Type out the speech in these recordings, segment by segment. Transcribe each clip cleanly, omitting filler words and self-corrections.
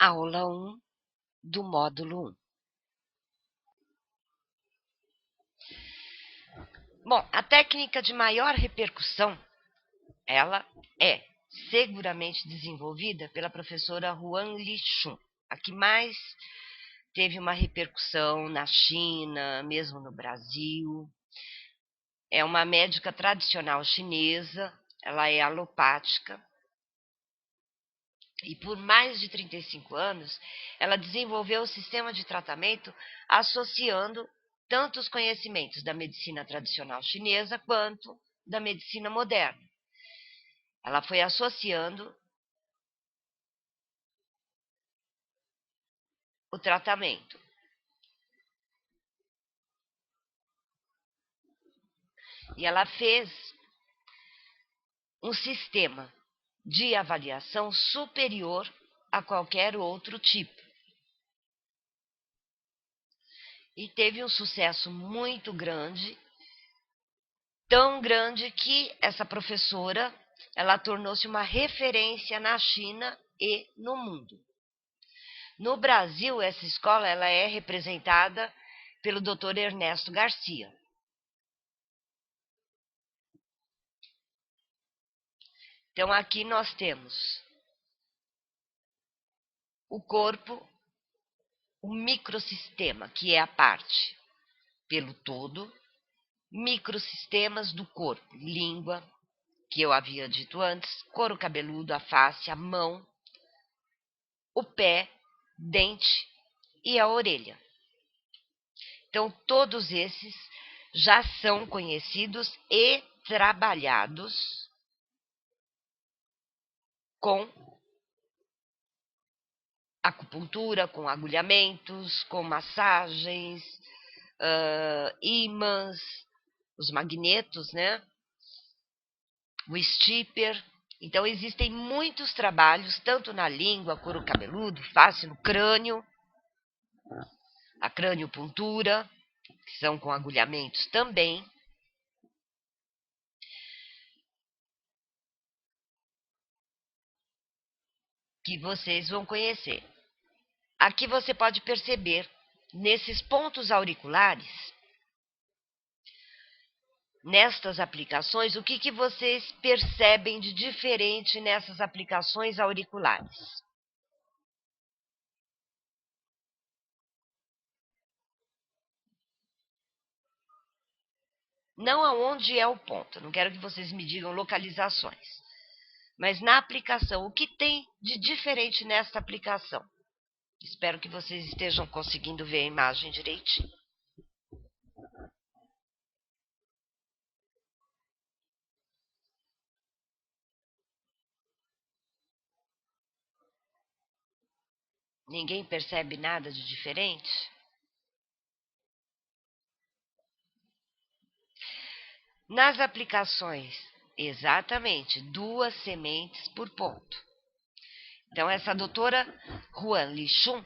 Aula 1 do módulo 1. Bom, a técnica de maior repercussão, ela é seguramente desenvolvida pela professora Huan Li-Shun, a que mais teve uma repercussão na China, mesmo no Brasil. É uma médica tradicional chinesa, ela é alopática, e por mais de 35 anos, ela desenvolveu o sistema de tratamento associando tanto os conhecimentos da medicina tradicional chinesa quanto da medicina moderna. Ela foi associando o tratamento. E ela fez um sistema de avaliação superior a qualquer outro tipo. E teve um sucesso muito grande, tão grande que essa professora, ela tornou-se uma referência na China e no mundo. No Brasil, essa escola ela é representada pelo Dr. Ernesto Garcia. Então, aqui nós temos o corpo, o microsistema, que é a parte pelo todo, microsistemas do corpo, língua, que eu havia dito antes, couro cabeludo, a face, a mão, o pé, dente e a orelha. Então, todos esses já são conhecidos e trabalhados com acupuntura, com agulhamentos, com massagens, ímãs, os magnetos, né? O stipper. Então, existem muitos trabalhos, tanto na língua, couro cabeludo, face, no crânio, a craniopuntura, que são com agulhamentos também. Que vocês vão conhecer. Aqui você pode perceber, nesses pontos auriculares, nestas aplicações, o que vocês percebem de diferente nessas aplicações auriculares? Não aonde é o ponto, não quero que vocês me digam localizações, mas na aplicação, o que tem de diferente nesta aplicação? Espero que vocês estejam conseguindo ver a imagem direitinho. Ninguém percebe nada de diferente? Nas aplicações, exatamente, 2 sementes por ponto. Então, essa doutora Huan Li-Shun,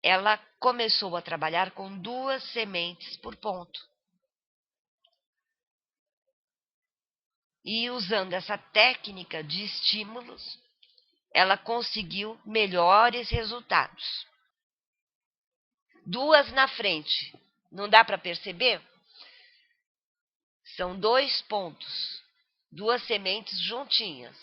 ela começou a trabalhar com 2 sementes por ponto. E usando essa técnica de estímulos, ela conseguiu melhores resultados. 2 na frente, não dá para perceber? São 2 pontos, 2 sementes juntinhas.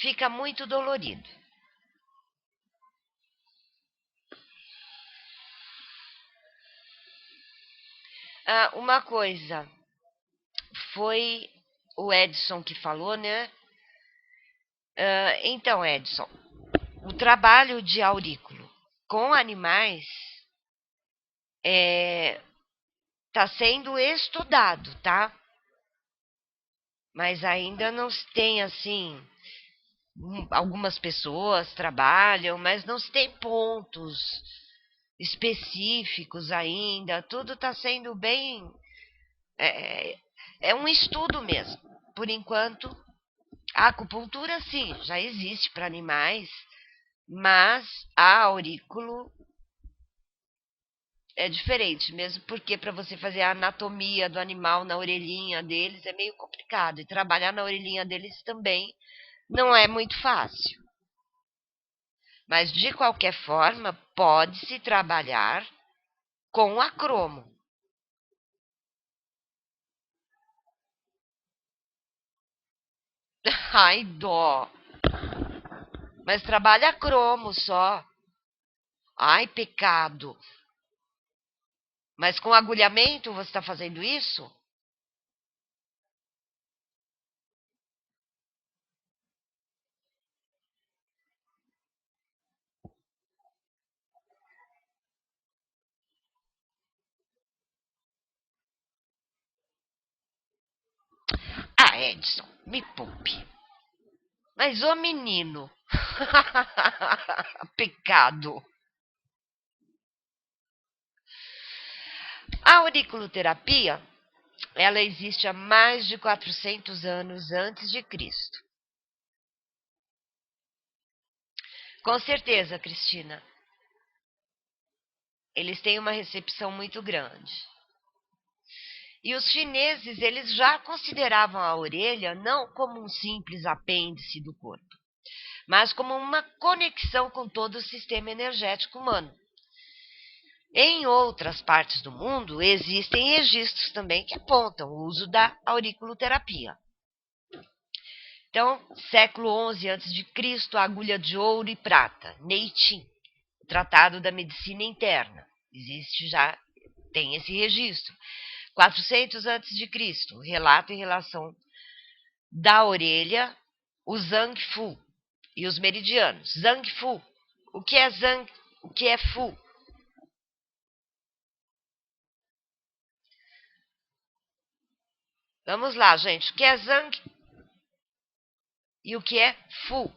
Fica muito dolorido. Uma coisa, foi o Edson que falou, né? Então, Edson, o trabalho de aurículo com animais está sendo estudado, tá? Mas ainda não se tem assim. Algumas pessoas trabalham, mas não se tem pontos específicos ainda. Tudo está sendo bem. É um estudo mesmo. Por enquanto, a acupuntura, sim, já existe para animais, mas a aurículo é diferente, mesmo porque para você fazer a anatomia do animal na orelhinha deles é meio complicado. E trabalhar na orelhinha deles também não é muito fácil. Mas, de qualquer forma, pode-se trabalhar com a cromo. Ai, dó. Mas trabalha cromo só. Ai, pecado. Mas com agulhamento você está fazendo isso? Ah, Edson, me poupe. Mas, ô menino. Pecado. A auriculoterapia, ela existe há mais de 400 anos antes de Cristo. Com certeza, Cristina. Eles têm uma recepção muito grande. E os chineses, eles já consideravam a orelha não como um simples apêndice do corpo, mas como uma conexão com todo o sistema energético humano. Em outras partes do mundo, existem registros também que apontam o uso da auriculoterapia. Então, século XI a.C., agulha de ouro e prata, Neitin, Tratado da Medicina Interna. Existe já, tem esse registro. 400 a.C., relato em relação da orelha, o Zhang Fu e os meridianos. Zhang Fu. O que é Zhang? O que é Fu? Vamos lá, gente. O que é Zhang e o que é Fu?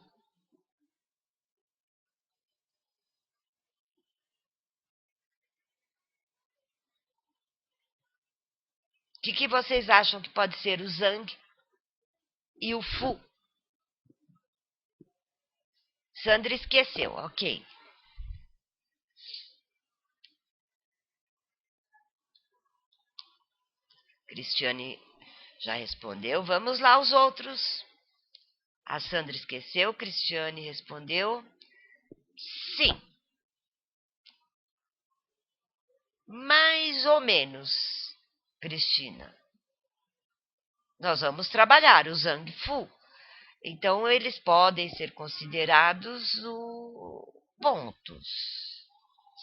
O que vocês acham que pode ser o Zhang e o Fu? Sandra esqueceu, ok. Cristiane já respondeu. Vamos lá, os outros. A Sandra esqueceu, Cristiane respondeu. Sim. Mais ou menos, Cristina. Nós vamos trabalhar o Zhang Fu. Então, eles podem ser considerados pontos.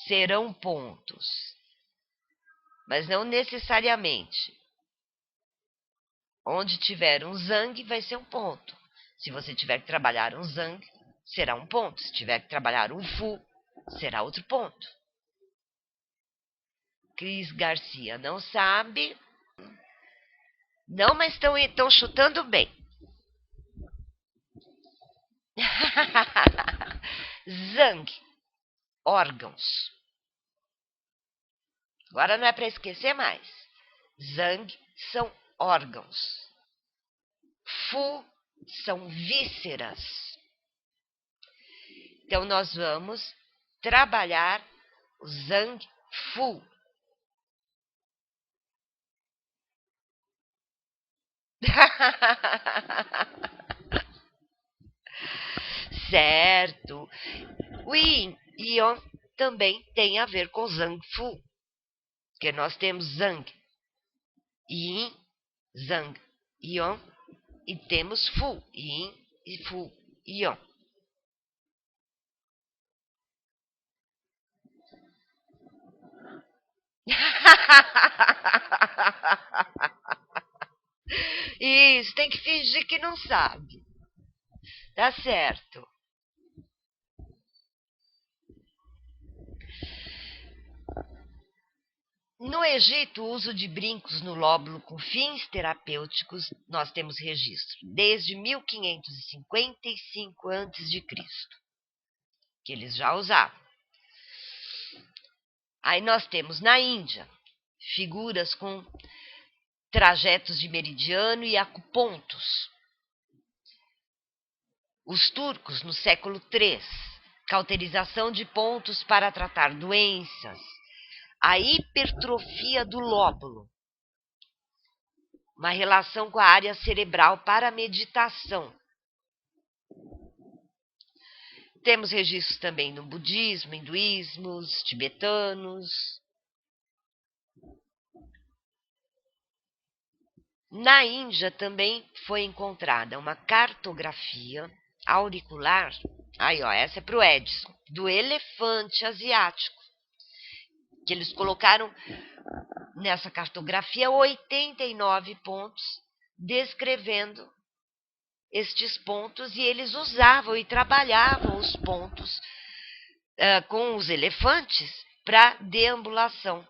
Serão pontos. Mas não necessariamente. Onde tiver um Zhang, vai ser um ponto. Se você tiver que trabalhar um Zhang, será um ponto. Se tiver que trabalhar um Fu, será outro ponto. Cris Garcia não sabe. Não, mas estão chutando bem. Zhang, órgãos. Agora não é para esquecer mais. Zhang são órgãos. Fu são vísceras. Então nós vamos trabalhar o Zhang Fu. Certo. O Yin Yon também tem a ver com Zhang Fu. Porque nós temos Zhang, Yin, Zhang, Yon e temos Fu, Yin e Fu, Yon. Isso, tem que fingir que não sabe. Tá certo. No Egito, o uso de brincos no lóbulo com fins terapêuticos, nós temos registro desde 1555 a.C., que eles já usavam. Aí nós temos na Índia figuras com trajetos de meridiano e acupontos. Os turcos, no século III, cauterização de pontos para tratar doenças. a hipertrofia do lóbulo, uma relação com a área cerebral para a meditação. Temos registros também no budismo, hinduísmo, tibetanos. Na Índia também foi encontrada uma cartografia auricular, aí ó, essa é para o Edson, do elefante asiático, que eles colocaram nessa cartografia 89 pontos, descrevendo estes pontos, e eles usavam e trabalhavam os pontos com os elefantes para deambulação.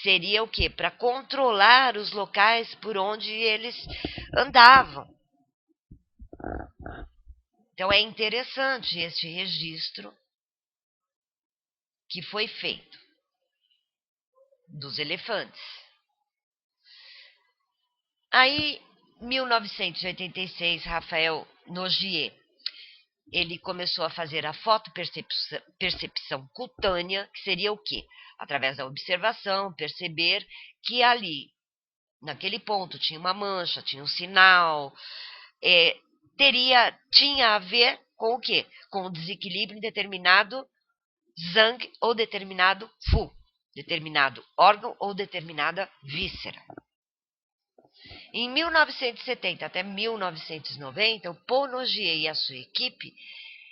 Seria o quê? Para controlar os locais por onde eles andavam. Então é interessante este registro que foi feito dos elefantes. Aí, 1986, Rafael Nogier, ele começou a fazer a fotopercepção cutânea, que seria o quê? Através da observação, perceber que ali, naquele ponto, tinha uma mancha, tinha um sinal, tinha a ver com o quê? Com o desequilíbrio em determinado zang ou determinado fu, determinado órgão ou determinada víscera. Em 1970 até 1990, o Paul Nogier e a sua equipe,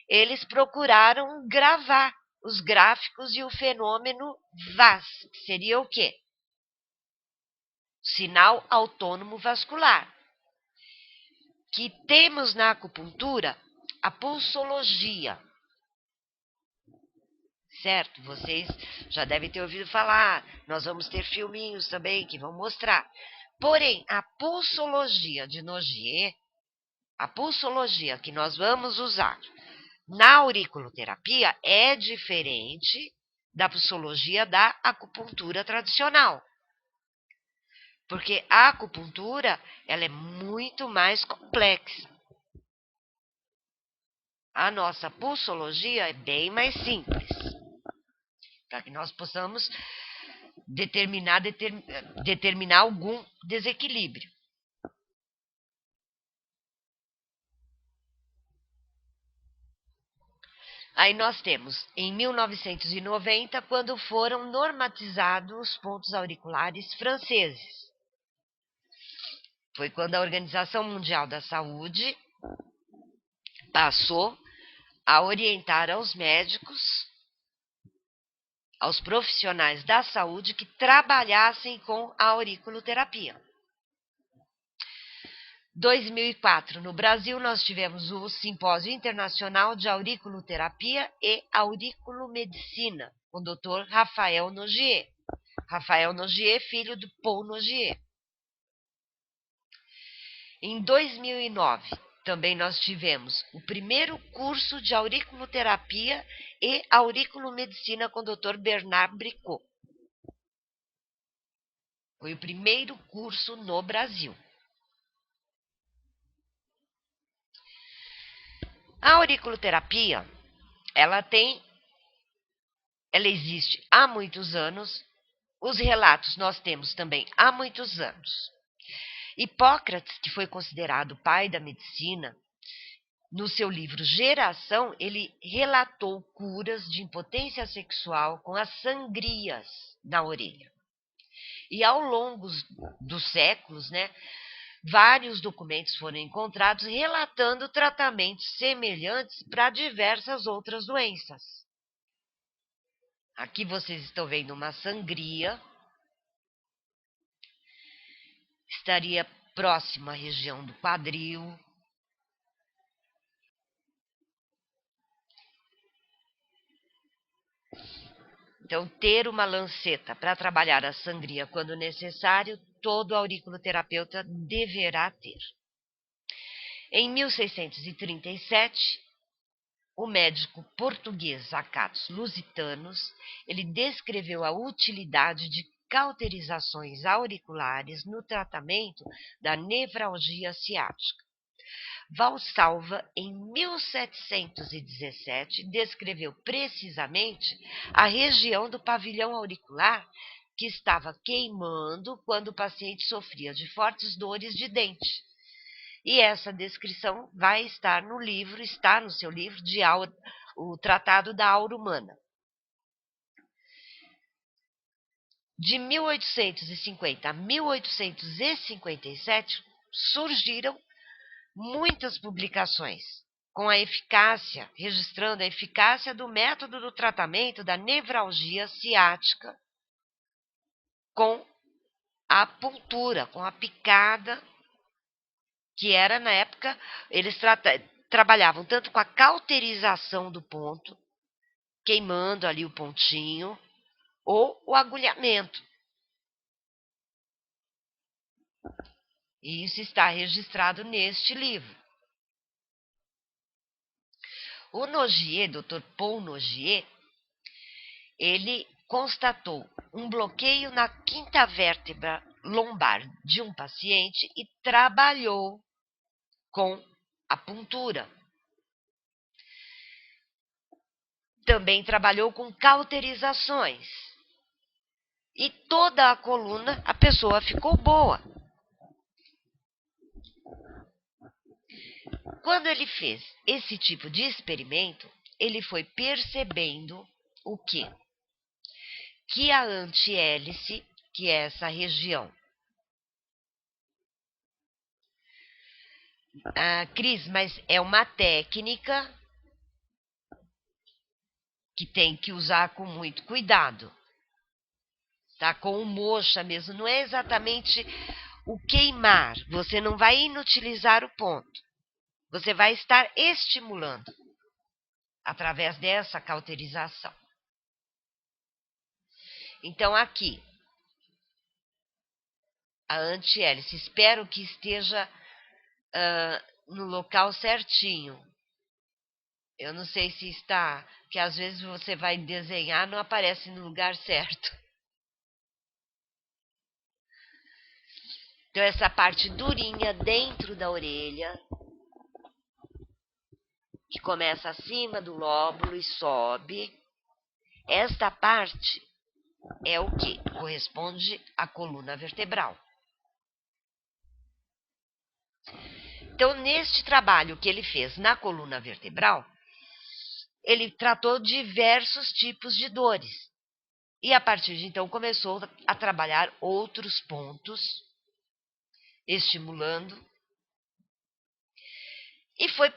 eles procuraram gravar os gráficos e o fenômeno VAS, que seria o quê? Sinal autônomo vascular. Que temos na acupuntura a pulsologia. Certo? Vocês já devem ter ouvido falar. Nós vamos ter filminhos também que vão mostrar. Porém, a pulsologia de Nogier, a pulsologia que nós vamos usar na auriculoterapia é diferente da pulsologia da acupuntura tradicional. Porque a acupuntura, ela é muito mais complexa. A nossa pulsologia é bem mais simples, para que nós possamos determinar algum desequilíbrio. Aí nós temos, em 1990, quando foram normatizados os pontos auriculares franceses. Foi quando a Organização Mundial da Saúde passou a orientar aos médicos, aos profissionais da saúde que trabalhassem com a auriculoterapia. 2004, no Brasil, nós tivemos o Simpósio Internacional de Auriculoterapia e Auriculomedicina, com o Dr. Rafael Nogier. Rafael Nogier, filho do Paul Nogier. Em 2009, também nós tivemos o primeiro curso de auriculoterapia e auriculomedicina com o Dr. Bernard Bricot. Foi o primeiro curso no Brasil. A auriculoterapia, ela existe há muitos anos. Os relatos nós temos também há muitos anos. Hipócrates, que foi considerado o pai da medicina, no seu livro Geração, ele relatou curas de impotência sexual com as sangrias na orelha. E ao longo dos séculos, vários documentos foram encontrados relatando tratamentos semelhantes para diversas outras doenças. Aqui vocês estão vendo uma sangria. Estaria próxima à região do quadril. Então, ter uma lanceta para trabalhar a sangria quando necessário, todo auriculoterapeuta deverá ter. Em 1637, o médico português Acatos Lusitanos, ele descreveu a utilidade de cauterizações auriculares no tratamento da nevralgia ciática. Valsalva, em 1717, descreveu precisamente a região do pavilhão auricular que estava queimando quando o paciente sofria de fortes dores de dente. E essa descrição vai estar no livro, está no seu livro, o Tratado da Aura Humana. De 1850 a 1857, surgiram muitas publicações com a eficácia, registrando a eficácia do método do tratamento da nevralgia ciática com a puntura, com a picada, que era, na época, eles trabalhavam tanto com a cauterização do ponto, queimando ali o pontinho, ou o agulhamento. E isso está registrado neste livro. O Nogier, Dr. Paul Nogier, ele constatou um bloqueio na quinta vértebra lombar de um paciente e trabalhou com a puntura. Também trabalhou com cauterizações. E toda a coluna, a pessoa ficou boa. Quando ele fez esse tipo de experimento, ele foi percebendo o quê? Que a antihélice, que é essa região. Cris, mas é uma técnica que tem que usar com muito cuidado. Tá? Com o moxa mesmo. Não é exatamente o queimar. Você não vai inutilizar o ponto. Você vai estar estimulando através dessa cauterização. Então, aqui, a antihélice, espero que esteja no local certinho. Eu não sei se está, que às vezes você vai desenhar, não aparece no lugar certo. Então, essa parte durinha dentro da orelha, que começa acima do lóbulo e sobe, esta parte é o que? Corresponde à coluna vertebral. Então, neste trabalho que ele fez na coluna vertebral, ele tratou diversos tipos de dores. E a partir de então começou a trabalhar outros pontos, estimulando, e foi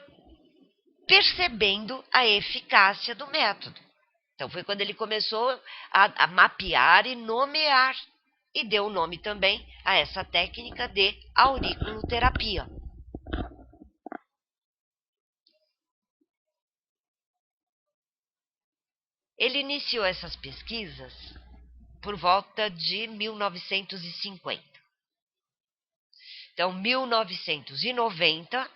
percebendo a eficácia do método. Então foi quando ele começou a mapear e nomear, e deu o nome também a essa técnica de auriculoterapia. Ele iniciou essas pesquisas por volta de 1950. Então, 1990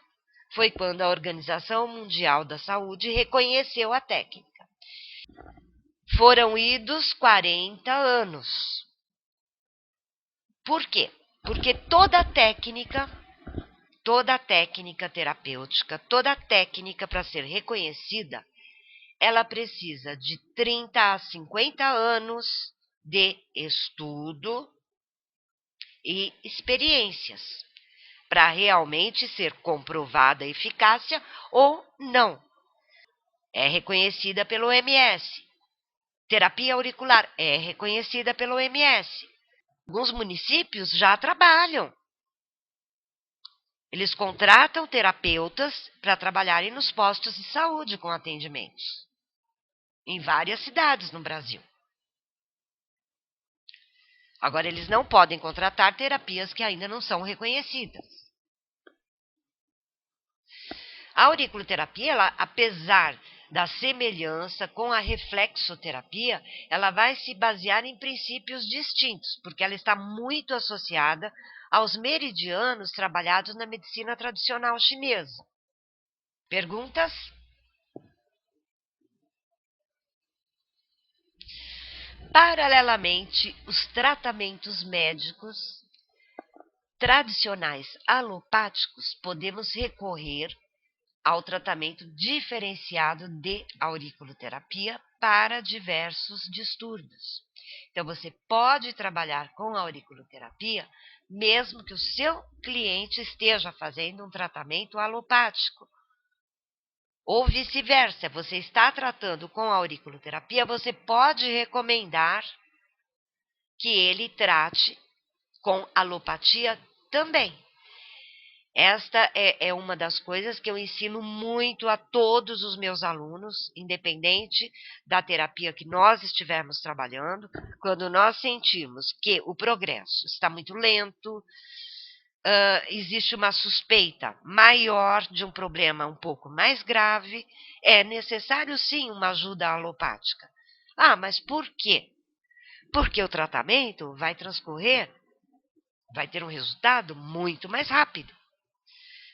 foi quando a Organização Mundial da Saúde reconheceu a técnica. Foram idos 40 anos. Por quê? Porque toda técnica terapêutica, toda técnica para ser reconhecida, ela precisa de 30 a 50 anos de estudo e experiências para realmente ser comprovada a eficácia ou não. É reconhecida pelo OMS. Terapia auricular é reconhecida pelo OMS. Alguns municípios já trabalham. Eles contratam terapeutas para trabalharem nos postos de saúde com atendimentos. Em várias cidades no Brasil. Agora, eles não podem contratar terapias que ainda não são reconhecidas. A auriculoterapia, ela, apesar da semelhança com a reflexoterapia, ela vai se basear em princípios distintos, porque ela está muito associada aos meridianos trabalhados na medicina tradicional chinesa. Perguntas? Paralelamente, os tratamentos médicos tradicionais alopáticos, podemos recorrer ao tratamento diferenciado de auriculoterapia para diversos distúrbios. Então, você pode trabalhar com auriculoterapia mesmo que o seu cliente esteja fazendo um tratamento alopático. Ou vice-versa, você está tratando com auriculoterapia, você pode recomendar que ele trate com alopatia também. Esta é uma das coisas que eu ensino muito a todos os meus alunos, independente da terapia que nós estivermos trabalhando, quando nós sentimos que o progresso está muito lento, existe uma suspeita maior de um problema um pouco mais grave, é necessário sim uma ajuda alopática. Ah, mas por quê? Porque o tratamento vai ter um resultado muito mais rápido.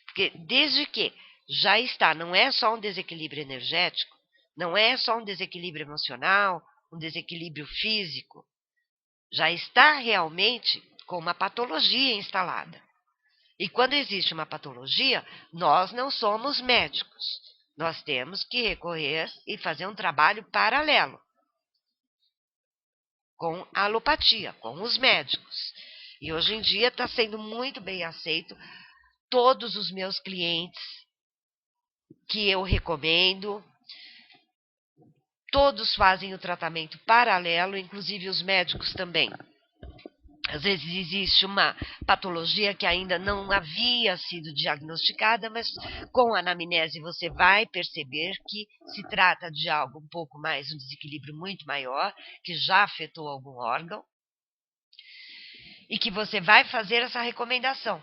Porque desde que já está, não é só um desequilíbrio energético, não é só um desequilíbrio emocional, um desequilíbrio físico, já está realmente com uma patologia instalada. E quando existe uma patologia, nós não somos médicos. Nós temos que recorrer e fazer um trabalho paralelo com a alopatia, com os médicos. E hoje em dia está sendo muito bem aceito. Todos os meus clientes que eu recomendo, todos fazem o tratamento paralelo, inclusive os médicos também. Às vezes existe uma patologia que ainda não havia sido diagnosticada, mas com a anamnese você vai perceber que se trata de algo um pouco mais, um desequilíbrio muito maior, que já afetou algum órgão, e que você vai fazer essa recomendação.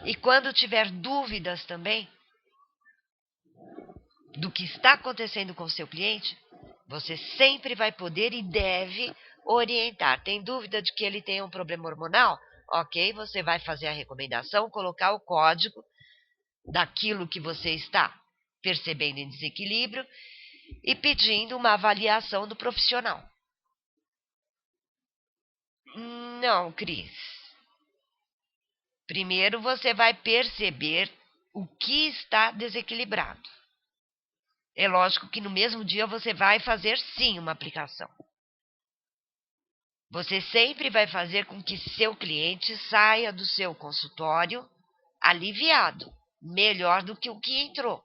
E quando tiver dúvidas também do que está acontecendo com o seu cliente, você sempre vai poder e deve orientar. Tem dúvida de que ele tem um problema hormonal? Ok, você vai fazer a recomendação, colocar o código daquilo que você está percebendo em desequilíbrio e pedindo uma avaliação do profissional. Não, Cris. Primeiro você vai perceber o que está desequilibrado. É lógico que no mesmo dia você vai fazer sim uma aplicação. Você sempre vai fazer com que seu cliente saia do seu consultório aliviado, melhor do que o que entrou.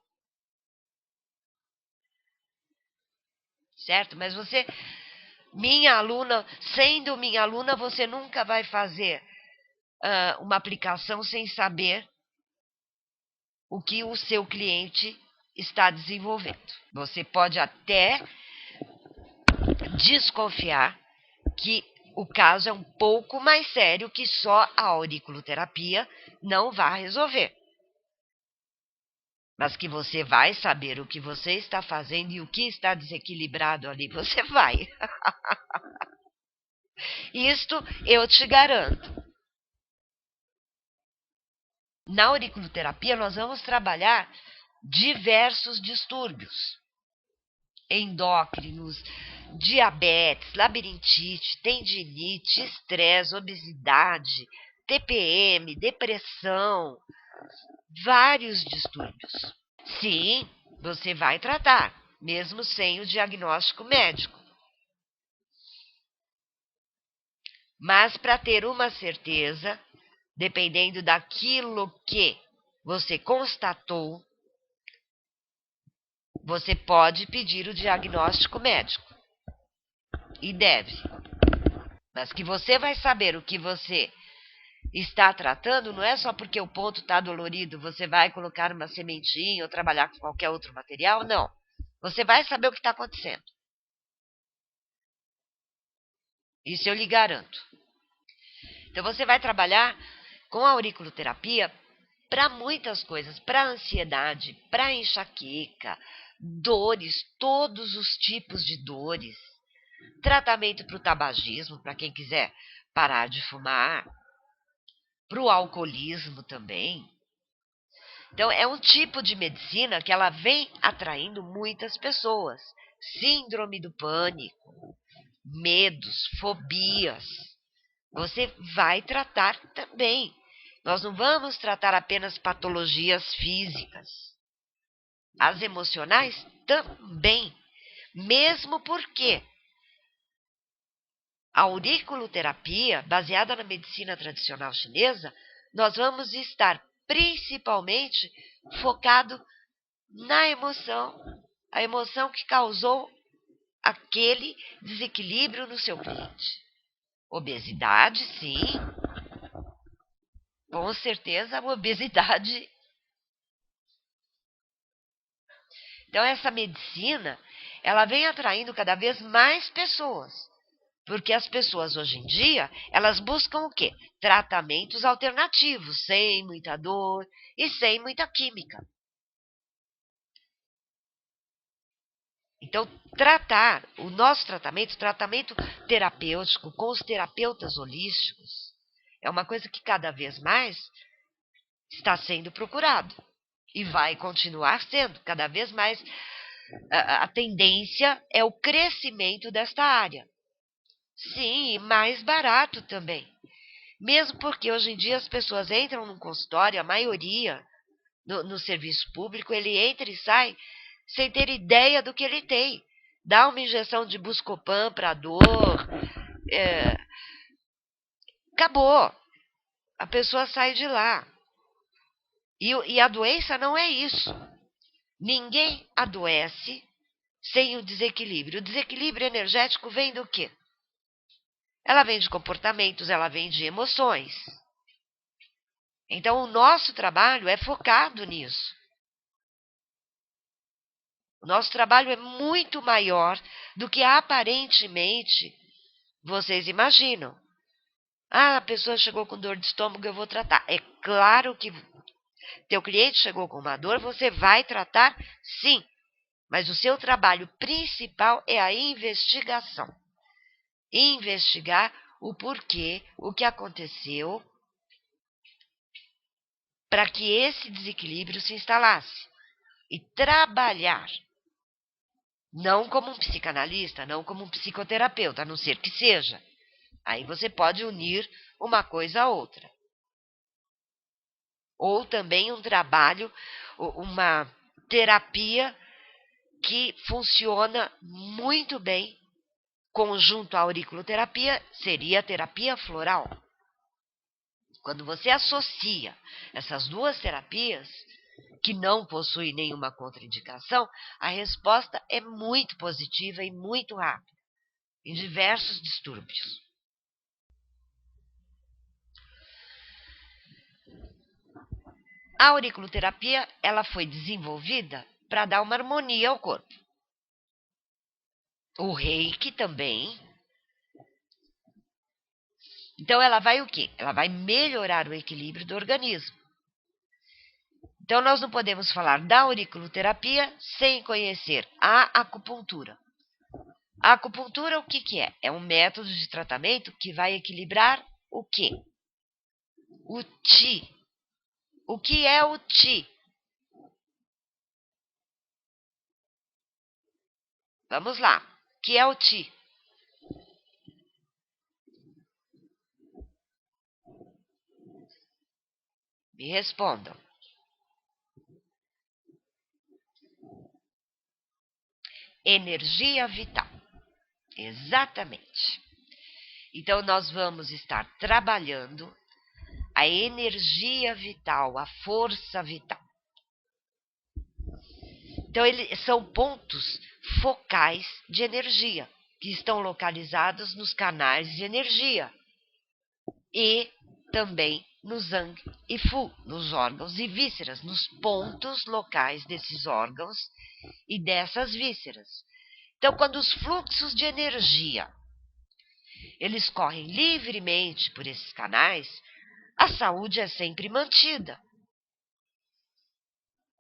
Certo? Mas você, sendo minha aluna, você nunca vai fazer uma aplicação sem saber o que o seu cliente está desenvolvendo. Você pode até desconfiar que o caso é um pouco mais sério que só a auriculoterapia não vai resolver. Mas que você vai saber o que você está fazendo e o que está desequilibrado ali, você vai. Isto eu te garanto. Na auriculoterapia, nós vamos trabalhar diversos distúrbios endócrinos, diabetes, labirintite, tendinite, estresse, obesidade, TPM, depressão, vários distúrbios. Sim, você vai tratar, mesmo sem o diagnóstico médico. Mas para ter uma certeza, dependendo daquilo que você constatou, você pode pedir o diagnóstico médico. E deve. Mas que você vai saber o que você está tratando, não é só porque o ponto está dolorido, você vai colocar uma sementinha ou trabalhar com qualquer outro material, não. Você vai saber o que está acontecendo. Isso eu lhe garanto. Então você vai trabalhar com a auriculoterapia para muitas coisas, para ansiedade, para enxaqueca, dores, todos os tipos de dores, tratamento para o tabagismo, para quem quiser parar de fumar, para o alcoolismo também. Então, é um tipo de medicina que ela vem atraindo muitas pessoas. Síndrome do pânico, medos, fobias. você vai tratar também. Nós não vamos tratar apenas patologias físicas. As emocionais também. Mesmo porque a auriculoterapia, baseada na medicina tradicional chinesa, nós vamos estar principalmente focado na emoção, a emoção que causou aquele desequilíbrio no seu cliente. Obesidade, sim, com certeza a obesidade. Então essa medicina, ela vem atraindo cada vez mais pessoas. Porque as pessoas hoje em dia, elas buscam o quê? Tratamentos alternativos, sem muita dor e sem muita química. Então, o nosso tratamento terapêutico com os terapeutas holísticos, é uma coisa que cada vez mais está sendo procurado. E vai continuar sendo. Cada vez mais a tendência é o crescimento desta área. Sim, e mais barato também. Mesmo porque hoje em dia as pessoas entram num consultório, a maioria no serviço público, ele entra e sai sem ter ideia do que ele tem. Dá uma injeção de Buscopan para dor, acabou. A pessoa sai de lá. E a doença não é isso. Ninguém adoece sem o desequilíbrio. O desequilíbrio energético vem do quê? Ela vem de comportamentos, ela vem de emoções. Então, o nosso trabalho é focado nisso. O nosso trabalho é muito maior do que aparentemente vocês imaginam. Ah, a pessoa chegou com dor de estômago, eu vou tratar. É claro que teu cliente chegou com uma dor, você vai tratar, sim. Mas o seu trabalho principal é a investigação. Investigar o porquê, o que aconteceu, para que esse desequilíbrio se instalasse. E trabalhar. Não como um psicanalista, não como um psicoterapeuta, a não ser que seja. Aí você pode unir uma coisa a outra. Ou também um trabalho, uma terapia que funciona muito bem, conjunto à auriculoterapia, seria a terapia floral. Quando você associa essas duas terapias, que não possuem nenhuma contraindicação, a resposta é muito positiva e muito rápida, em diversos distúrbios. A auriculoterapia, ela foi desenvolvida para dar uma harmonia ao corpo. O reiki também. Então, ela vai o quê? Ela vai melhorar o equilíbrio do organismo. Então, nós não podemos falar da auriculoterapia sem conhecer a acupuntura. A acupuntura, o que que é? É um método de tratamento que vai equilibrar o quê? O Qi. O que é o Qi? Vamos lá. O que é o Qi? Me respondam. Energia vital. Exatamente. Então, nós vamos estar trabalhando a energia vital, a força vital. Então, são pontos focais de energia, que estão localizados nos canais de energia e também no Zhang e Fu, nos órgãos e vísceras, nos pontos locais desses órgãos e dessas vísceras. Então, quando os fluxos de energia eles correm livremente por esses canais, a saúde é sempre mantida.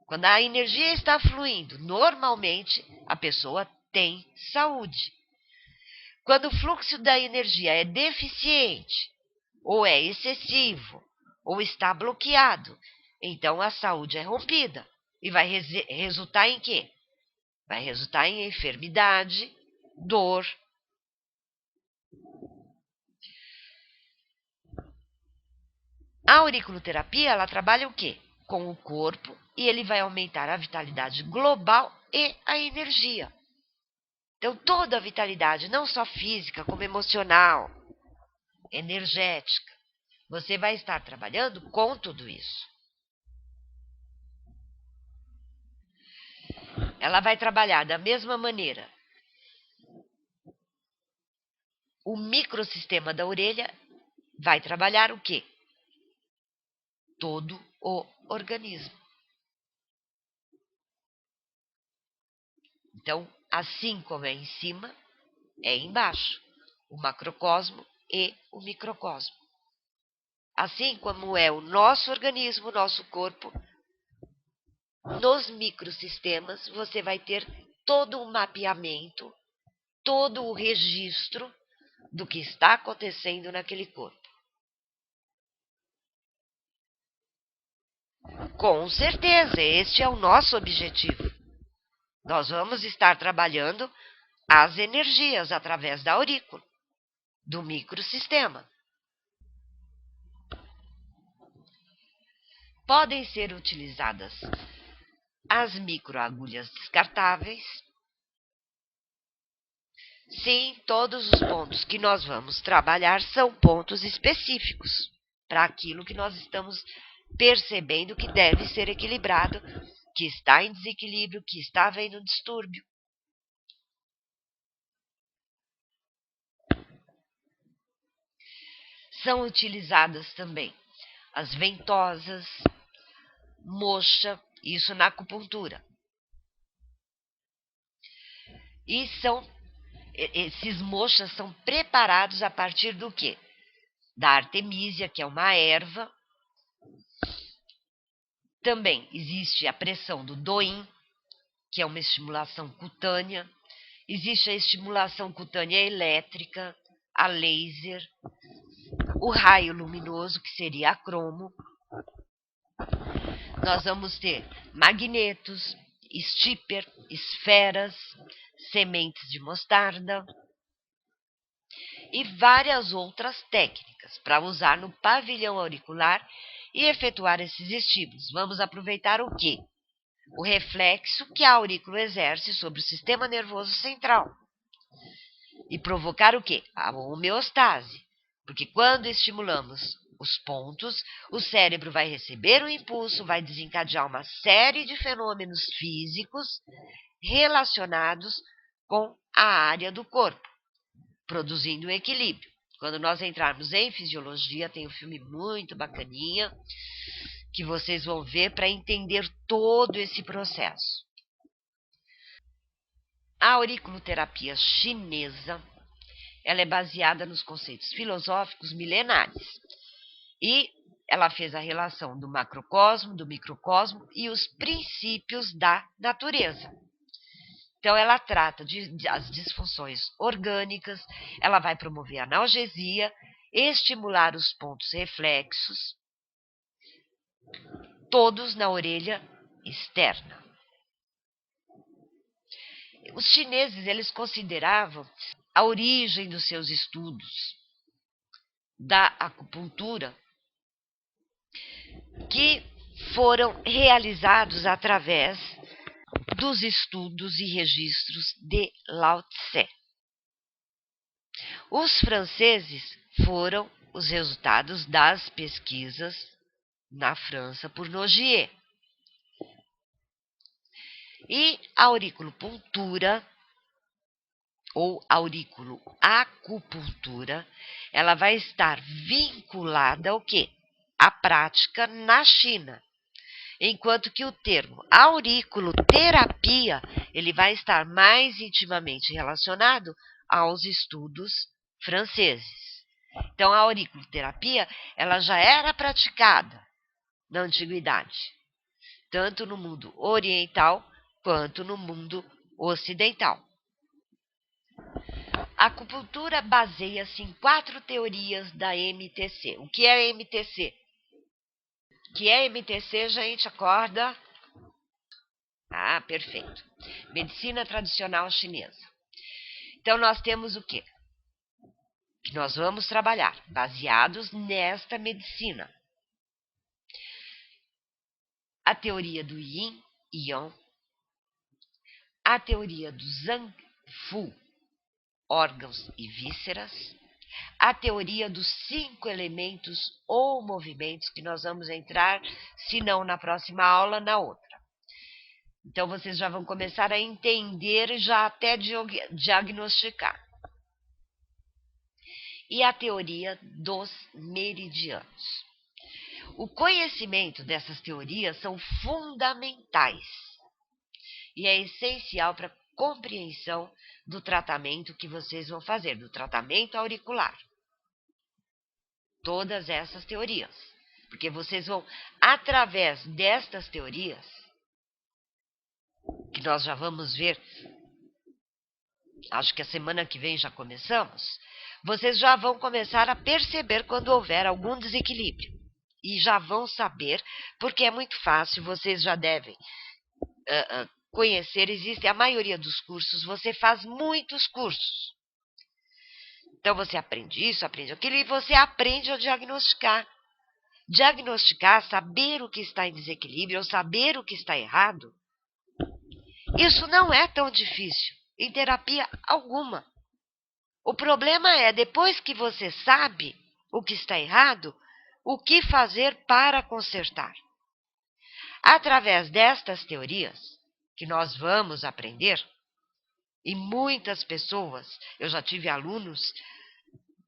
Quando a energia está fluindo, normalmente a pessoa tem saúde. Quando o fluxo da energia é deficiente, ou é excessivo, ou está bloqueado, então a saúde é rompida. E vai resultar em quê? Vai resultar em enfermidade, dor. A auriculoterapia, ela trabalha o quê? Com o corpo, e ele vai aumentar a vitalidade global e a energia. Então, toda a vitalidade, não só física, como emocional, energética, você vai estar trabalhando com tudo isso. Ela vai trabalhar da mesma maneira. O microsistema da orelha vai trabalhar o quê? Todo o organismo. Então, assim como é em cima, é embaixo. O macrocosmo e o microcosmo. Assim como é o nosso organismo, o nosso corpo, nos microsistemas você vai ter todo o mapeamento, todo o registro do que está acontecendo naquele corpo. Com certeza, este é o nosso objetivo. Nós vamos estar trabalhando as energias através da aurícula, do microsistema. Podem ser utilizadas as microagulhas descartáveis. Sim, todos os pontos que nós vamos trabalhar são pontos específicos para aquilo que nós estamos percebendo que deve ser equilibrado, que está em desequilíbrio, que está havendo distúrbio. São utilizadas também as ventosas, moxa, isso na acupuntura. E esses moxas são preparados a partir do quê? Da artemísia, que é uma erva. Também existe a pressão do doim, que é uma estimulação cutânea. Existe a estimulação cutânea elétrica, a laser, o raio luminoso, que seria a cromo. Nós vamos ter magnetos, stipper, esferas, sementes de mostarda e várias outras técnicas para usar no pavilhão auricular e efetuar esses estímulos. Vamos aproveitar o quê? O reflexo que a aurícula exerce sobre o sistema nervoso central e provocar o quê? A homeostase. Porque quando estimulamos os pontos, o cérebro vai receber o impulso, vai desencadear uma série de fenômenos físicos relacionados com a área do corpo, produzindo um equilíbrio. Quando nós entrarmos em fisiologia, tem um filme muito bacaninha que vocês vão ver para entender todo esse processo. A auriculoterapia chinesa, ela é baseada nos conceitos filosóficos milenares. E ela fez a relação do macrocosmo, do microcosmo e os princípios da natureza. Então, ela trata das disfunções orgânicas, ela vai promover a analgesia, estimular os pontos reflexos, todos na orelha externa. Os chineses, eles consideravam a origem dos seus estudos da acupuntura que foram realizados através dos estudos e registros de Lao Tse. Os franceses foram os resultados das pesquisas na França por Nogier. E a auriculopuntura ou auriculoacupuntura, ela vai estar vinculada ao quê? À prática na China. Enquanto que o termo auriculoterapia, ele vai estar mais intimamente relacionado aos estudos franceses. Então, a auriculoterapia, ela já era praticada na antiguidade, tanto no mundo oriental quanto no mundo ocidental. A acupuntura baseia-se em 4 teorias da MTC. O que é MTC? O que é MTC, gente? Acorda? Ah, perfeito. Medicina tradicional chinesa. Então, nós temos o quê? Que nós vamos trabalhar baseados nesta medicina. a teoria do Yin e Yang, a teoria do Zhang Fu, órgãos e vísceras, a teoria dos 5 elementos ou movimentos, que nós vamos entrar, se não na próxima aula, na outra. Então, vocês já vão começar a entender e já até diagnosticar. E a teoria dos meridianos. O conhecimento dessas teorias são fundamentais e é essencial para a compreensão do tratamento que vocês vão fazer, do tratamento auricular. Todas essas teorias. Porque vocês vão, através destas teorias, que nós já vamos ver, acho que a semana que vem já começamos, vocês já vão começar a perceber quando houver algum desequilíbrio. E já vão saber, porque é muito fácil, vocês já devem conhecer, existe a maioria dos cursos, você faz muitos cursos. Então você aprende isso, aprende aquilo, e você aprende a diagnosticar. Diagnosticar, saber o que está em desequilíbrio, ou saber o que está errado, isso não é tão difícil, em terapia alguma. O problema é, depois que você sabe o que está errado, o que fazer para consertar. Através destas teorias, que nós vamos aprender, e muitas pessoas, eu já tive alunos,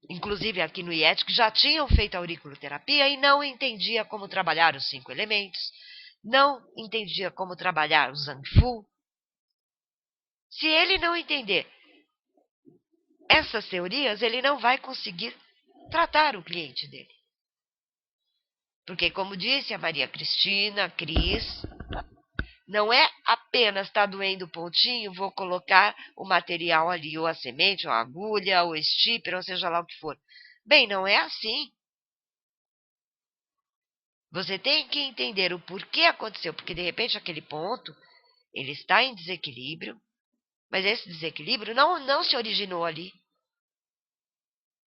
inclusive aqui no IET, que já tinham feito auriculoterapia e não entendia como trabalhar os 5 elementos, não entendia como trabalhar o Zhang Fu. Se ele não entender essas teorias, ele não vai conseguir tratar o cliente dele. Porque, como disse a Maria Cristina, a Cris, não é apenas está doendo o pontinho, vou colocar o material ali, ou a semente, ou a agulha, ou o stipper, ou seja lá o que for. Bem, não é assim. Você tem que entender o porquê aconteceu, porque de repente aquele ponto, ele está em desequilíbrio, mas esse desequilíbrio não se originou ali.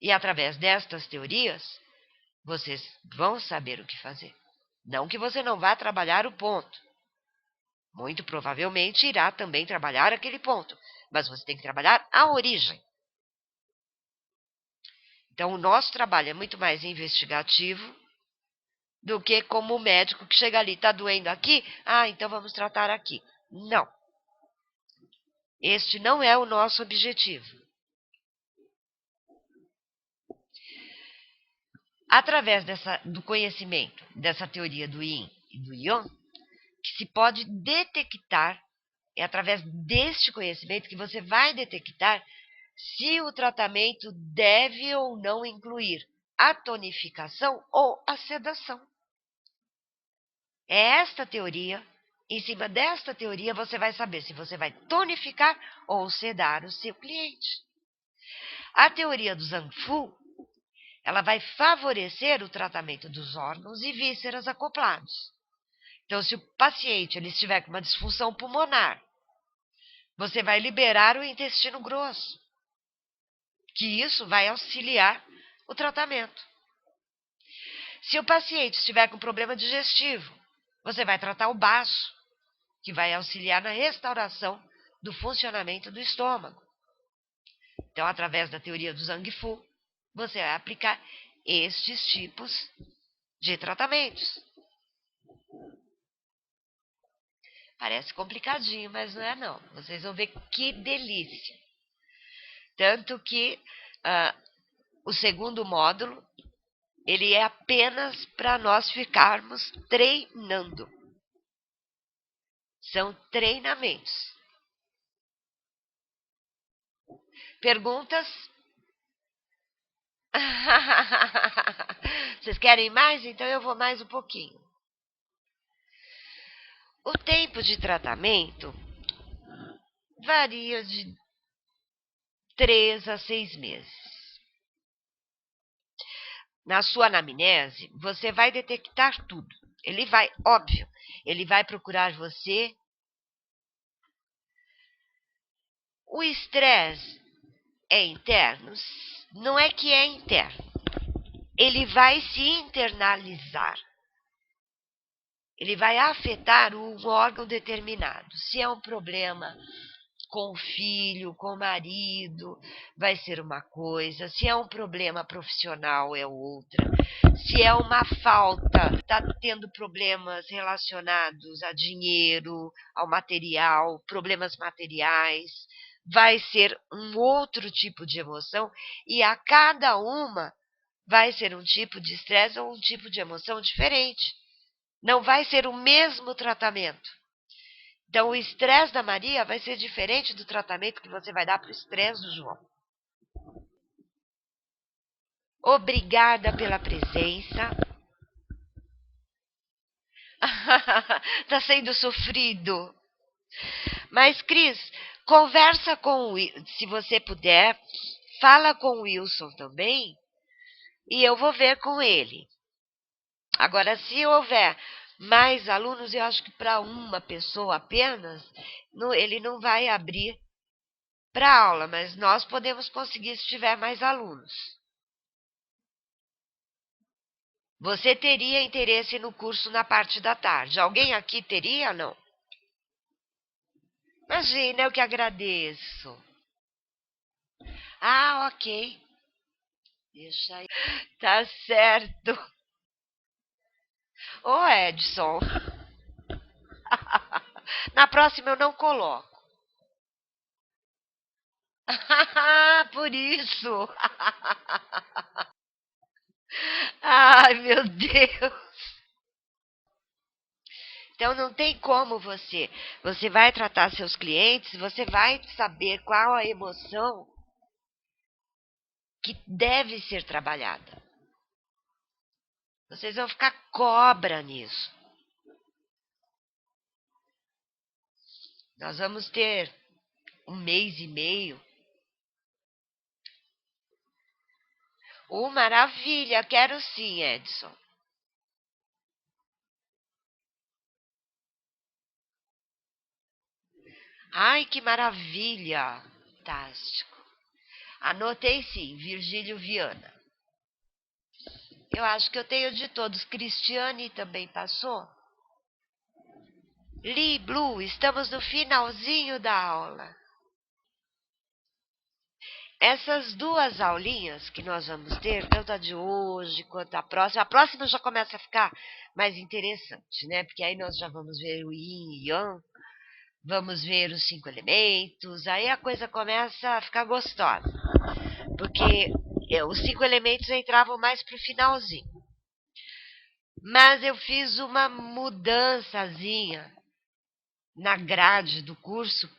E através destas teorias, vocês vão saber o que fazer. Não que você não vá trabalhar o ponto. Muito provavelmente irá também trabalhar aquele ponto, mas você tem que trabalhar a origem. Então, o nosso trabalho é muito mais investigativo do que como o médico que chega ali, está doendo aqui, então vamos tratar aqui. Não. Este não é o nosso objetivo. Através do conhecimento dessa teoria do Yin e do Yang, que se pode detectar, é através deste conhecimento que você vai detectar se o tratamento deve ou não incluir a tonificação ou a sedação. É esta teoria, em cima desta teoria, você vai saber se você vai tonificar ou sedar o seu cliente. A teoria do Zhang Fu, ela vai favorecer o tratamento dos órgãos e vísceras acoplados. Então, se o paciente ele estiver com uma disfunção pulmonar, você vai liberar o intestino grosso, que isso vai auxiliar o tratamento. Se o paciente estiver com problema digestivo, você vai tratar o baço, que vai auxiliar na restauração do funcionamento do estômago. Então, através da teoria do Zhang Fu, você vai aplicar estes tipos de tratamentos. Parece complicadinho, mas não é não. Vocês vão ver que delícia. Tanto que o segundo módulo, ele é apenas para nós ficarmos treinando. São treinamentos. Perguntas? Vocês querem mais? Então eu vou mais um pouquinho. O tempo de tratamento varia de 3 a 6 meses. Na sua anamnese, você vai detectar tudo. Ele vai, óbvio, ele vai procurar você. O estresse é interno? Não é que é interno. Ele vai se internalizar. ele vai afetar um órgão determinado. Se é um problema com o filho, com o marido, vai ser uma coisa. Se é um problema profissional, é outra. Se é uma falta, está tendo problemas relacionados a dinheiro, ao material, problemas materiais, vai ser um outro tipo de emoção e a cada uma vai ser um tipo de estresse ou um tipo de emoção diferente. Não vai ser o mesmo tratamento. Então, o estresse da Maria vai ser diferente do tratamento que você vai dar para o estresse do João. Obrigada pela presença. Está sendo sofrido. Mas, Cris, conversa com o Wilson, se você puder, fala com o Wilson também e eu vou ver com ele. Agora, se houver mais alunos, eu acho que para uma pessoa apenas, ele não vai abrir para aula, mas nós podemos conseguir se tiver mais alunos. Você teria interesse no curso na parte da tarde? Alguém aqui teria ou não? Imagina, eu que agradeço. Ah, ok. Deixa aí. Tá certo. Ô, Edson. Na próxima eu não coloco. Por isso. Ai, meu Deus. Então não tem como você. Você vai tratar seus clientes, você vai saber qual a emoção que deve ser trabalhada. Vocês vão ficar cobra nisso. Nós vamos ter 1 mês e meio. Maravilha, quero sim, Edson. Ai, que maravilha. Fantástico. Anotei sim, Virgílio Viana. Eu acho que eu tenho de todos. Cristiane também passou? Li, Blue, estamos no finalzinho da aula. Essas duas aulinhas que nós vamos ter, tanto a de hoje quanto a próxima já começa a ficar mais interessante, né? Porque aí nós já vamos ver o Yin e Yang, vamos ver os 5 elementos, aí a coisa começa a ficar gostosa. Porque os 5 elementos entravam mais para o finalzinho. Mas eu fiz uma mudançazinha na grade do curso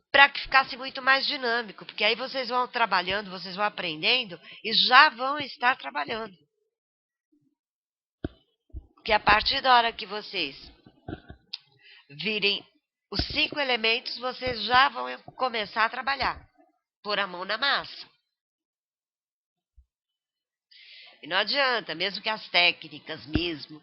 para que ficasse muito mais dinâmico, porque aí vocês vão trabalhando, vocês vão aprendendo e já vão estar trabalhando. Porque a partir da hora que vocês virem os 5 elementos, vocês já vão começar a trabalhar, pôr a mão na massa. E não adianta, mesmo que as técnicas mesmo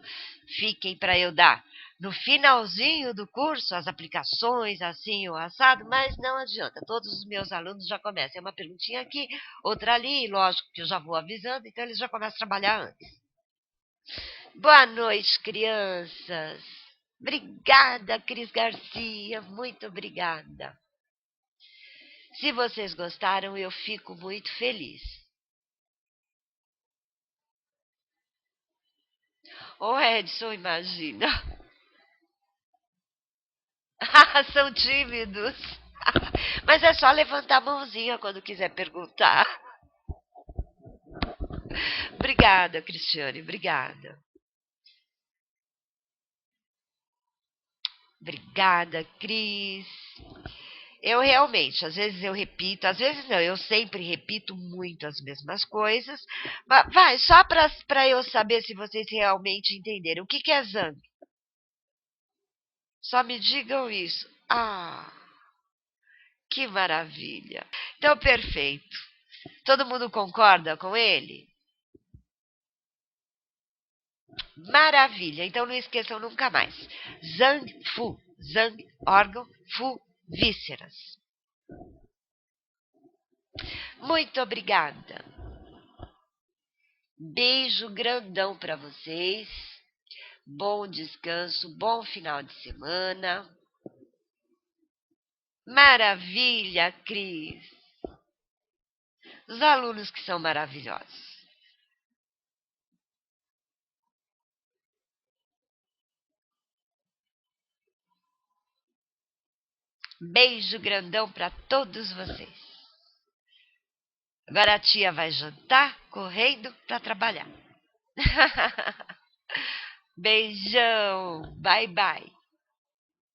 fiquem para eu dar no finalzinho do curso, as aplicações, assim, o assado, mas não adianta. Todos os meus alunos já começam. É uma perguntinha aqui, outra ali, lógico que eu já vou avisando, então eles já começam a trabalhar antes. Boa noite, crianças. Obrigada, Cris Garcia, muito obrigada. Se vocês gostaram, eu fico muito feliz. Ô, Edson, imagina. São tímidos. Mas é só levantar a mãozinha quando quiser perguntar. Obrigada, Cristiane, obrigada. Obrigada, Cris. Eu realmente, às vezes eu repito, às vezes não, eu sempre repito muito as mesmas coisas. Mas vai, só para eu saber se vocês realmente entenderam. O que é Zang? Só me digam isso. Ah, que maravilha. Então, perfeito. Todo mundo concorda com ele? Maravilha. Então, não esqueçam nunca mais. Zang Fu. Zang, órgão. Fu, vísceras. Muito obrigada. Beijo grandão para vocês. Bom descanso, bom final de semana. Maravilha, Cris. Os alunos que são maravilhosos. Beijo grandão para todos vocês. Agora a tia vai jantar correndo para trabalhar. Beijão. Bye, bye.